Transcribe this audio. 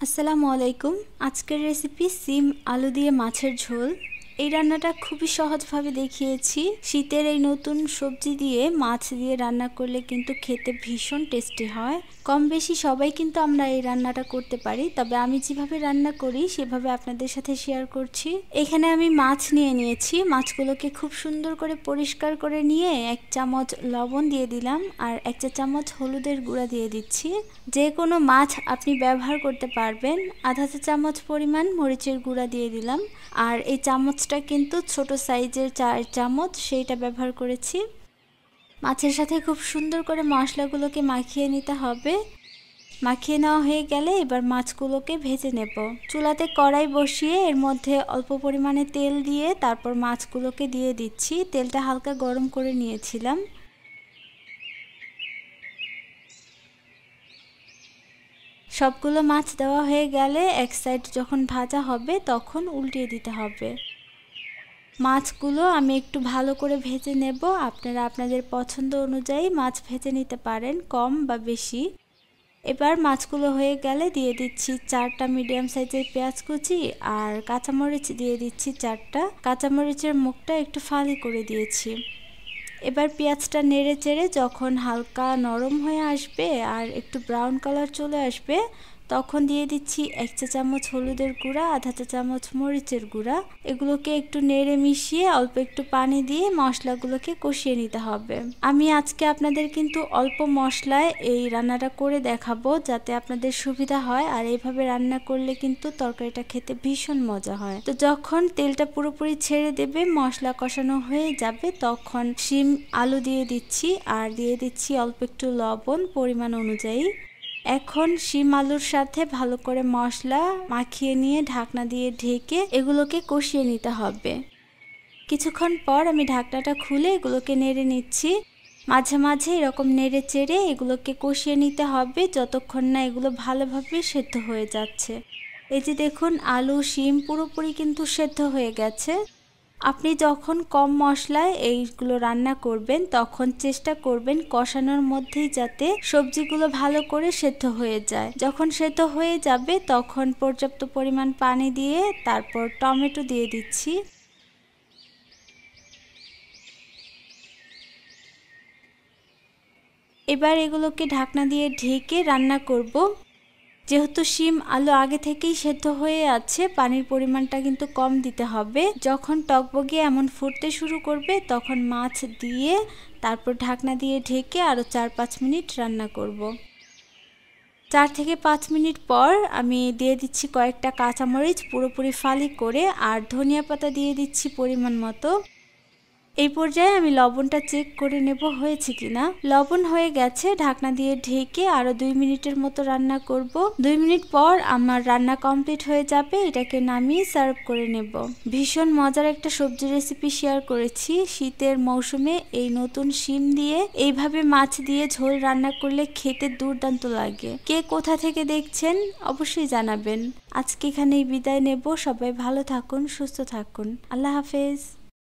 আসসালামু আলাইকুম। আজকের রেসিপি সিম আলু দিয়ে মাছের ঝোল। এই রান্নাটা খুবই সহজভাবে দেখিয়েছি। শীতের এই নতুন সবজি দিয়ে মাছ দিয়ে রান্না করলে কিন্তু খেতে ভীষণ টেস্টি হয়। কম বেশি সবাই কিন্তু আমরা এই রান্নাটা করতে পারি, তবে আমি যেভাবে রান্না করি সেভাবে আপনাদের সাথে শেয়ার করছি। এখানে আমি মাছ নিয়ে নিয়েছি। মাছগুলোকে খুব সুন্দর করে পরিষ্কার করে নিয়ে 1 চামচ লবণ দিয়ে দিলাম আর 1 চা চামচ হলুদের গুঁড়া দিয়ে দিচ্ছি। যে কোনো মাছ আপনি ব্যবহার করতে পারবেন। আধা চা চামচ পরিমাণ মরিচের গুঁড়া দিয়ে দিলাম আর এই চামচটা কিন্তু ছোট সাইজের 4 চামচ, সেইটা ব্যবহার করেছি। মাছের সাথে খুব সুন্দর করে মশলাগুলোকে মাখিয়ে নিতে হবে। মাখিয়ে নেওয়া হয়ে গেলে এবার মাছগুলোকে ভেজে নেব। চুলাতে কড়াই বসিয়ে এর মধ্যে অল্প পরিমাণে তেল দিয়ে তারপর মাছগুলোকে দিয়ে দিচ্ছি। তেলটা হালকা গরম করে নিয়েছিলাম। সবগুলো মাছ দেওয়া হয়ে গেলে এক সাইড যখন ভাজা হবে তখন উল্টিয়ে দিতে হবে। মাছগুলো আমি একটু ভালো করে ভেজে নেব। আপনারা আপনাদের পছন্দ অনুযায়ী মাছ ভেজে নিতে পারেন, কম বা বেশি। এবার মাছগুলো হয়ে গেলে দিয়ে দিচ্ছি 4টা মিডিয়াম সাইজের পেঁয়াজ কুচি আর কাঁচামরিচ দিয়ে দিচ্ছি 4টা। কাঁচামরিচের মুখটা একটু ফালি করে দিয়েছি। এবার পেঁয়াজটা নেড়ে চেড়ে যখন হালকা নরম হয়ে আসবে আর একটু ব্রাউন কালার চলে আসবে তখন দিয়ে দিচ্ছি 1 চা চামচ হলুদের গুঁড়া, আধা চা চামচ মরিচের গুঁড়া। এগুলোকে একটু নেড়ে মিশিয়ে অল্প একটু পানি দিয়ে মশলাগুলোকে কষিয়ে নিতে হবে। আমি আজকে আপনাদের কিন্তু অল্প মশলায় এই রান্নাটা করে দেখাবো যাতে আপনাদের সুবিধা হয়, আর এইভাবে রান্না করলে কিন্তু তরকারিটা খেতে ভীষণ মজা হয়। তো যখন তেলটা পুরোপুরি ছেড়ে দেবে, মশলা কষানো হয়ে যাবে, তখন শিম আলু দিয়ে দিচ্ছি আর দিয়ে দিচ্ছি অল্প একটু লবণ পরিমাণ অনুযায়ী। এখন শিম আলুর সাথে ভালো করে মশলা মাখিয়ে নিয়ে ঢাকনা দিয়ে ঢেকে এগুলোকে কষিয়ে নিতে হবে। কিছুক্ষণ পর আমি ঢাকনাটা খুলে এগুলোকে নেড়ে নিচ্ছি। মাঝে মাঝে এরকম নেড়ে চেড়ে এগুলোকে কষিয়ে নিতে হবে যতক্ষণ না এগুলো ভালোভাবে সেদ্ধ হয়ে যাচ্ছে। এই যে দেখুন, আলু শিম পুরোপুরি কিন্তু সেদ্ধ হয়ে গেছে। আপনি যখন কম মশলায় এইগুলো রান্না করবেন তখন চেষ্টা করবেন কষানোর মধ্যেই যাতে সবজিগুলো ভালো করে সেদ্ধ হয়ে যায়। যখন সেদ্ধ হয়ে যাবে তখন পর্যাপ্ত পরিমাণ পানি দিয়ে তারপর টমেটো দিয়ে দিচ্ছি। এবার এগুলোকে ঢাকনা দিয়ে ঢেকে রান্না করব। যেহেতু শিম আলু আগে থেকেই সেদ্ধ হয়ে আছে, পানির পরিমাণটা কিন্তু কম দিতে হবে। যখন টকবগে এমন ফুটতে শুরু করবে তখন মাছ দিয়ে তারপর ঢাকনা দিয়ে ঢেকে আরও 4-5 মিনিট রান্না করব। 4 থেকে 5 মিনিট পর আমি দিয়ে দিচ্ছি কয়েকটা কাঁচামরিচ পুরোপুরি ফালি করে আর ধনিয়া পাতা দিয়ে দিচ্ছি পরিমাণ মতো। এই পর্যায়ে আমি লবণটা চেক করে নেব হয়েছে কিনা। লবণ হয়ে গেছে। ঢাকনা দিয়ে ঢেকে আরো 2 মিনিটের মতো রান্না করব। 2 মিনিট পর আমার রান্না কমপ্লিট হয়ে যাবে। এটাকে নামিয়ে সার্ভ করে নেব। ভীষণ মজার একটা সবজি রেসিপি শেয়ার করেছি। শীতের মৌসুমে এই নতুন শিম দিয়ে এইভাবে মাছ দিয়ে ঝোল রান্না করলে খেতে দুর্দান্ত লাগে। কে কোথা থেকে দেখছেন অবশ্যই জানাবেন। আজকে এখানেই বিদায় নেব। সবাই ভালো থাকুন, সুস্থ থাকুন। আল্লাহ হাফেজ।